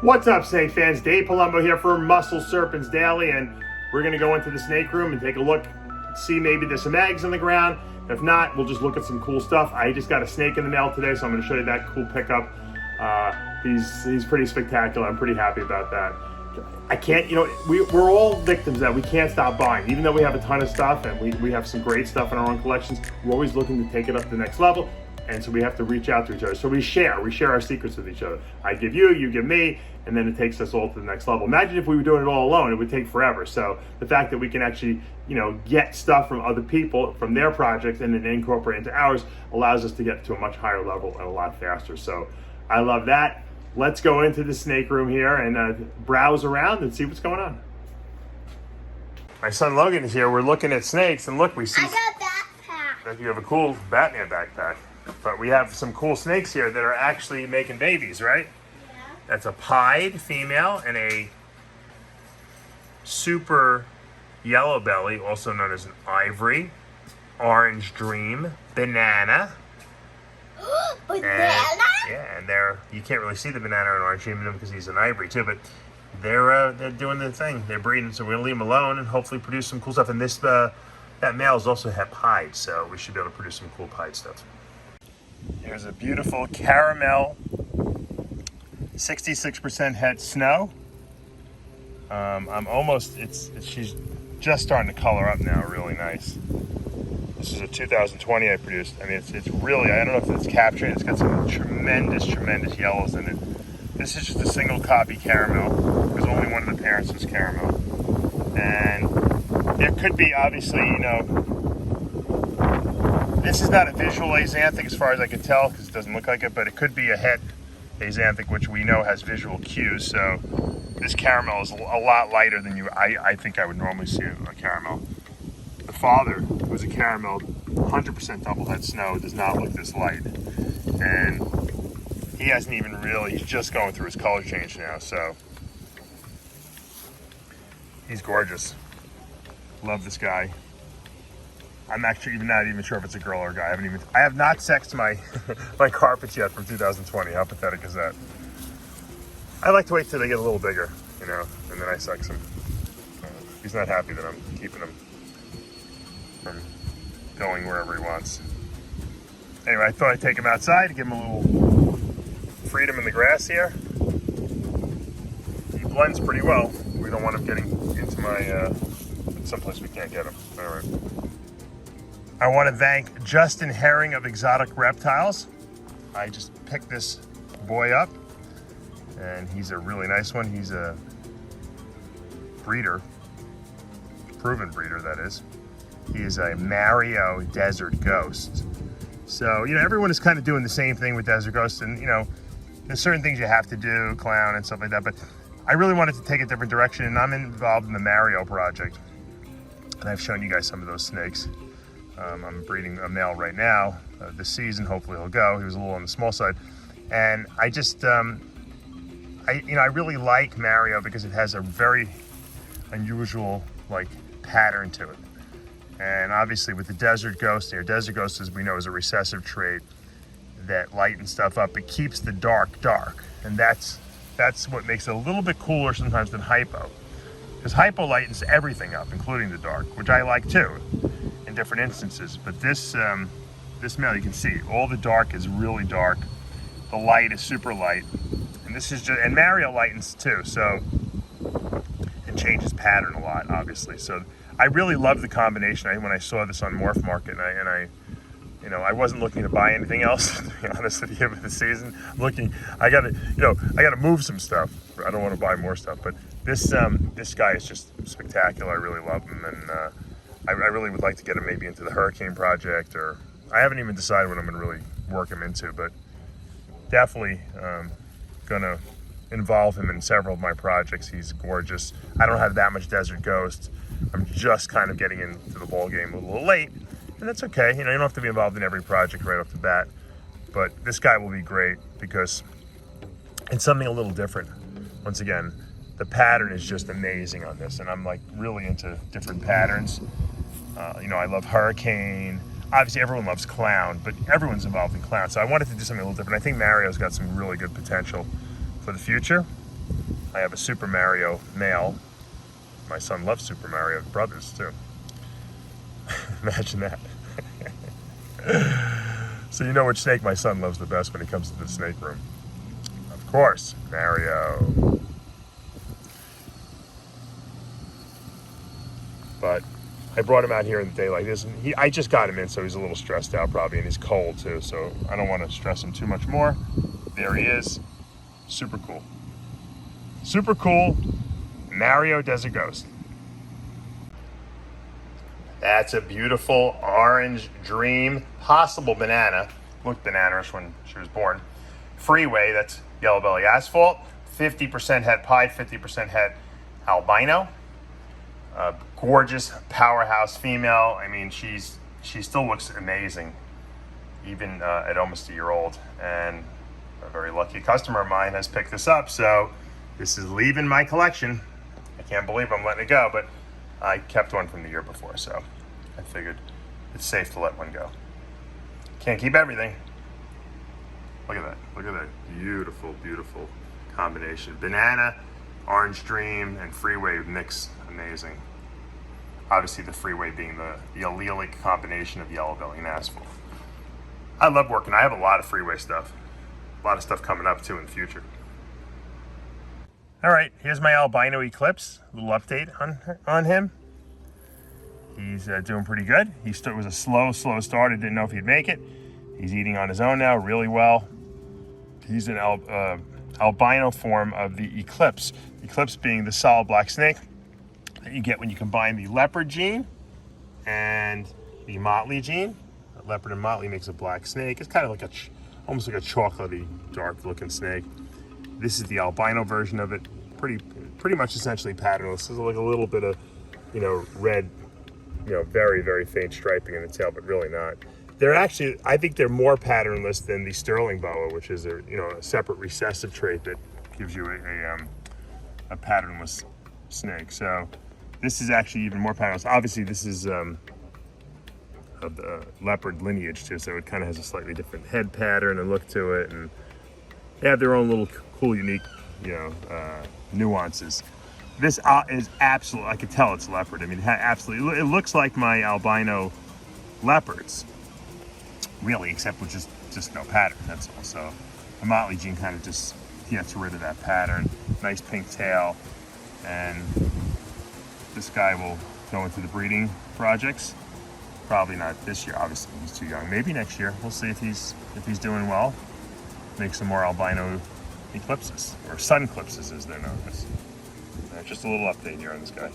What's up, snake fans? Dave Palumbo here for Muscle Serpents Daily, and we're going to go into the snake room and take a look, see maybe there's some eggs on the ground. If not, we'll just look at some cool stuff. I just got a snake in the mail today, so I'm going to show you that cool pickup. He's pretty spectacular. I'm pretty happy about that. I can't, we're all victims that we can't stop buying. Even though we have a ton of stuff and we have some great stuff in our own collections, we're always looking to take it up to the next level. And so we have to reach out to each other. So we share our secrets with each other. I give you, you give me, and then it takes us all to the next level. Imagine if we were doing it all alone, it would take forever. So the fact that we can actually, get stuff from other people, from their projects, and then incorporate into ours allows us to get to a much higher level and a lot faster. So I love that. Let's go into the snake room here and browse around and see what's going on. My son Logan is here. We're looking at snakes, and look, we see. I got a backpack. You have a cool Batman backpack. But we have some cool snakes here that are actually making babies, right? Yeah. That's a pied female and a super yellow belly, also known as an ivory, orange dream, banana. Banana? And they're, you can't really see the banana and orange dream because he's an ivory too, but they're doing their thing. They're breeding, so we're gonna leave them alone and hopefully produce some cool stuff. And this that male is also have pied, so we should be able to produce some cool pied stuff. Here's a beautiful caramel, 66% het snow. She's just starting to color up now, really nice. This is a 2020 I produced. I mean, it's really, I don't know if it's capturing, it's got some tremendous yellows in it. This is just a single copy caramel, because only one of the parents was caramel. And there could be, obviously, this is not a visual axanthic as far as I can tell, because it doesn't look like it, but it could be a het axanthic, which we know has visual cues. So this caramel is a lot lighter than I think I would normally see a caramel. The father was a caramel, 100% double het snow, does not look this light. And he hasn't even really, he's just going through his color change now, so he's gorgeous. Love this guy. I'm actually not even sure if it's a girl or a guy. I have not sexed my my carpets yet from 2020. How pathetic is that? I like to wait till they get a little bigger, and then I sex them. He's not happy that I'm keeping him from going wherever he wants. Anyway, I thought I'd take him outside to give him a little freedom in the grass here. He blends pretty well. We don't want him getting into my someplace we can't get him. All right. I want to thank Justin Herring of Exotic Reptiles. I just picked this boy up, and he's a really nice one. He's a breeder, proven breeder, that is. He is a Mario Desert Ghost. So, everyone is kind of doing the same thing with Desert Ghost, and, there's certain things you have to do, clown and stuff like that, but I really wanted to take a different direction, and I'm involved in the Mario project, and I've shown you guys some of those snakes. I'm breeding a male right now. This season, hopefully he'll go. He was a little on the small side. And I just, I really like Mario because it has a very unusual, pattern to it. And obviously with the Desert Ghost here, Desert Ghost, as we know, is a recessive trait that lightens stuff up. It keeps the dark. And that's what makes it a little bit cooler sometimes than hypo. Because hypo lightens everything up, including the dark, which I like too. Different instances, but this male, you can see all the dark is really dark, the light is super light, and this is just, and Mario lightens too, so it changes pattern a lot, obviously. So I really love the combination. When I saw this on Morph Market, and I wasn't looking to buy anything else, to be honest with you, for the season. I gotta move some stuff. I don't want to buy more stuff, but this guy is just spectacular. I really love him, and I really would like to get him maybe into the Hurricane project, or I haven't even decided what I'm going to really work him into, but definitely going to involve him in several of my projects. He's gorgeous. I don't have that much Desert Ghost. I'm just kind of getting into the ball game a little late, and that's okay. You don't have to be involved in every project right off the bat, but this guy will be great because it's something a little different. Once again, the pattern is just amazing on this, and I'm really into different patterns. I love Hurricane. Obviously, everyone loves Clown, but everyone's involved in Clown. So I wanted to do something a little different. I think Mario's got some really good potential for the future. I have a Super Mario male. My son loves Super Mario Brothers too. Imagine that. So you know which snake my son loves the best when he comes to the snake room. Of course, Mario. But I brought him out here in the day like this, and I just got him in, so he's a little stressed out probably, and he's cold too, so I don't want to stress him too much more. There he is. Super cool. Super cool. Mario Desert Ghost. That's a beautiful orange dream, possible banana. Looked banana-ish when she was born. Freeway, that's yellow belly asphalt. 50% het pied, 50% het albino. Gorgeous powerhouse female. I mean, she still looks amazing, even at almost a year old. And a very lucky customer of mine has picked this up, so this is leaving my collection. I can't believe I'm letting it go, but I kept one from the year before, so I figured it's safe to let one go. Can't keep everything. Look at that. Look at that beautiful, beautiful combination. Banana, orange dream, and Freeway mix. Amazing. Obviously the Freeway being the allelic combination of yellow belly and asphalt. I love working. I have a lot of Freeway stuff. A lot of stuff coming up too in the future. All right, here's my albino Eclipse. A little update on him. He's doing pretty good. It was a slow start. I didn't know if he'd make it. He's eating on his own now really well. He's an albino form of the Eclipse. Eclipse being the solid black snake that you get when you combine the leopard gene and the motley gene. Leopard and motley makes a black snake. It's kind of like almost like a chocolatey, dark-looking snake. This is the albino version of it. Pretty much essentially patternless. There's like a little bit of, red, very, very faint striping in the tail, but really not. I think they're more patternless than the sterling boa, which is a separate recessive trait that gives you a patternless snake. So this is actually even more patternless. Obviously, this is of the leopard lineage too, so it kind of has a slightly different head pattern and look to it, and they have their own little cool, unique, nuances. This is absolutely, I could tell it's leopard. I mean, absolutely, it looks like my albino leopards, really, except with just no pattern, that's all. So the motley gene kind of just gets rid of that pattern. Nice pink tail, and this guy will go into the breeding projects. Probably not this year, obviously, he's too young. Maybe next year, we'll see if he's doing well. Make some more albino eclipses, or sun eclipses as they're known as. Just a little update here on this guy.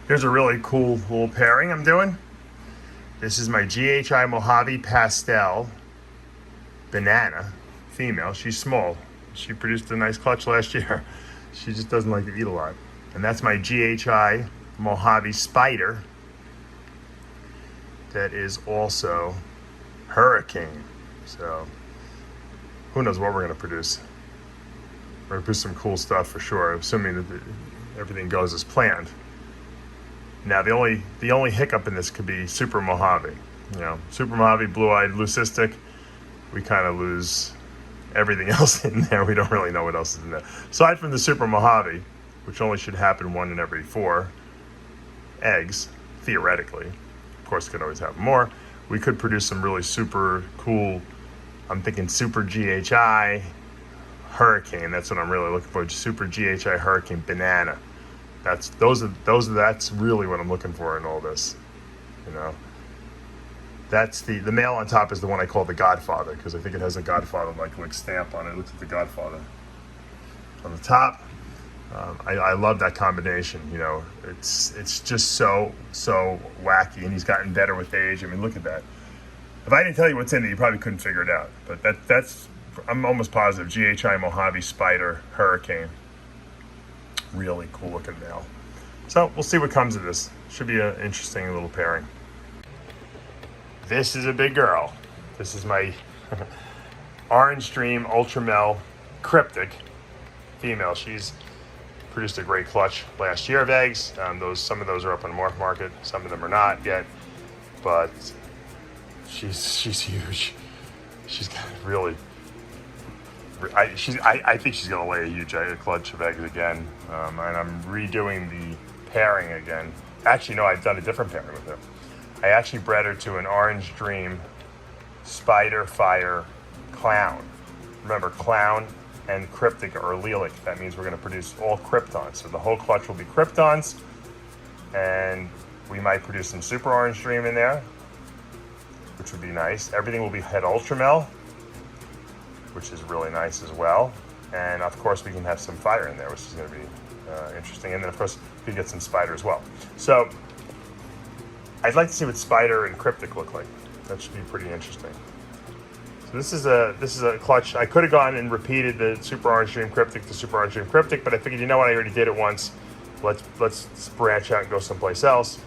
Here's a really cool little pairing I'm doing. This is my Ghi Mojave Pastel Banana female. She's small. She produced a nice clutch last year. She just doesn't like to eat a lot. And that's my Ghi Mojave Spider. That is also Hurricane. So who knows what we're going to produce. We're going to produce some cool stuff for sure, assuming that everything goes as planned. Now the only hiccup in this could be Super Mojave. Super Mojave, blue-eyed, leucistic. We kind of lose everything else in there. We don't really know what else is in there. Aside from the Super Mojave, which only should happen 1 in every 4 eggs, theoretically. Of course, could always happen more. We could produce some really super cool, I'm thinking Super GHI Hurricane. That's what I'm really looking for. Super GHI Hurricane Banana. That's really what I'm looking for in all this. That's the male on top is the one I call the Godfather, because I think it has a Godfather like stamp on it. It looks like the Godfather on the top. I love that combination. It's just so wacky, and he's gotten better with age. I mean, look at that. If I didn't tell you what's in it, you probably couldn't figure it out. But that's I'm almost positive. Ghi Mojave Spider Hurricane. Really cool looking male. So we'll see what comes of this. Should be an interesting little pairing. This is a big girl. This is my Orange Dream Ultramel Cryptic female. She's produced a great clutch last year of eggs. Some of those are up on the Morph market. Some of them are not yet, but she's huge. She's got really I think she's gonna lay a huge clutch of eggs again, and I'm redoing the pairing again. Actually, no, I've done a different pairing with her. I actually bred her to an Orange Dream Spider Fire Clown. Remember, Clown and Cryptic are allelic. That means we're going to produce all Kryptons. So the whole clutch will be Kryptons, and we might produce some Super Orange Dream in there, which would be nice. Everything will be het Ultramel, which is really nice as well. And of course, we can have some fire in there, which is going to be interesting. And then, of course, we can get some spider as well. So I'd like to see what Spider and Cryptic look like. That should be pretty interesting. So this is a clutch. I could have gone and repeated the Super Orange Dream Cryptic to Super Orange Dream Cryptic, but I figured, you know what, I already did it once. Let's branch out and go someplace else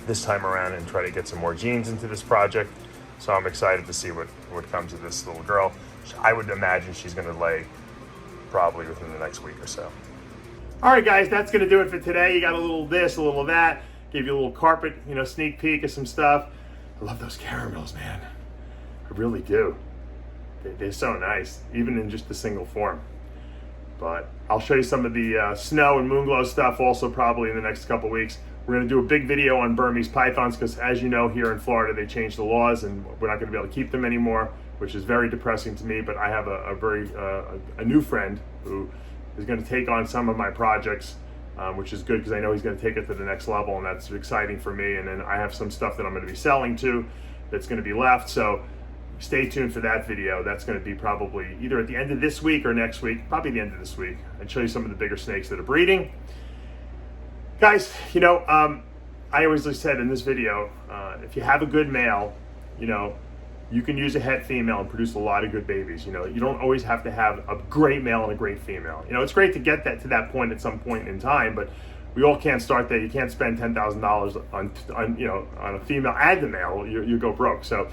this time around and try to get some more genes into this project. So I'm excited to see what comes of this little girl. I would imagine she's going to lay probably within the next week or so. All right, guys, that's going to do it for today. You got a little this, a little that. Gave you a little carpet, sneak peek of some stuff. I love those caramels, man. I really do. They're so nice, even in just the single form. But I'll show you some of the snow and moonglow stuff also probably in the next couple weeks. We're going to do a big video on Burmese pythons because, as you know, here in Florida they changed the laws and we're not going to be able to keep them anymore, which is very depressing to me. But I have a new friend who is going to take on some of my projects, which is good because I know he's going to take it to the next level, and that's exciting for me. And then I have some stuff that I'm going to be selling too that's going to be left. So stay tuned for that video. That's going to be probably either at the end of this week or next week, probably the end of this week. I'd show you some of the bigger snakes that are breeding. Guys, I always said in this video, if you have a good male, you can use a het female and produce a lot of good babies. You don't always have to have a great male and a great female. It's great to get to that point at some point in time, but we all can't start there. You can't spend $10,000 on a female and a male. You go broke. So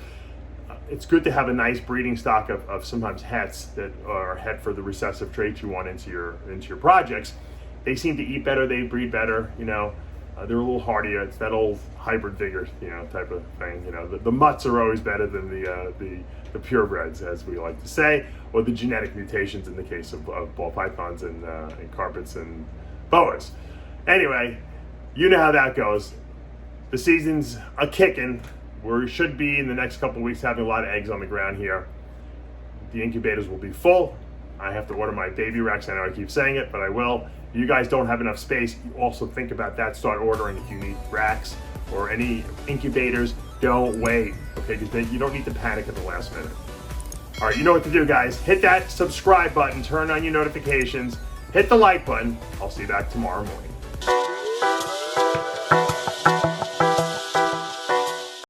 it's good to have a nice breeding stock of sometimes hets that are het for the recessive traits you want into your projects. They seem to eat better, they breed better, they're a little hardier. It's that old hybrid vigor, type of thing. The mutts are always better than the purebreds, as we like to say, or the genetic mutations in the case of ball pythons and carpets and boas. Anyway, you know how that goes. The season's a kicking. We should be in the next couple of weeks having a lot of eggs on the ground here. The incubators will be full. I have to order my baby racks. I know I keep saying it, but I will. If you guys don't have enough space, you also think about that. Start ordering if you need racks or any incubators. Don't wait, okay? Because you don't need to panic at the last minute. All right, you know what to do, guys. Hit that subscribe button, turn on your notifications, hit the like button. I'll see you back tomorrow morning.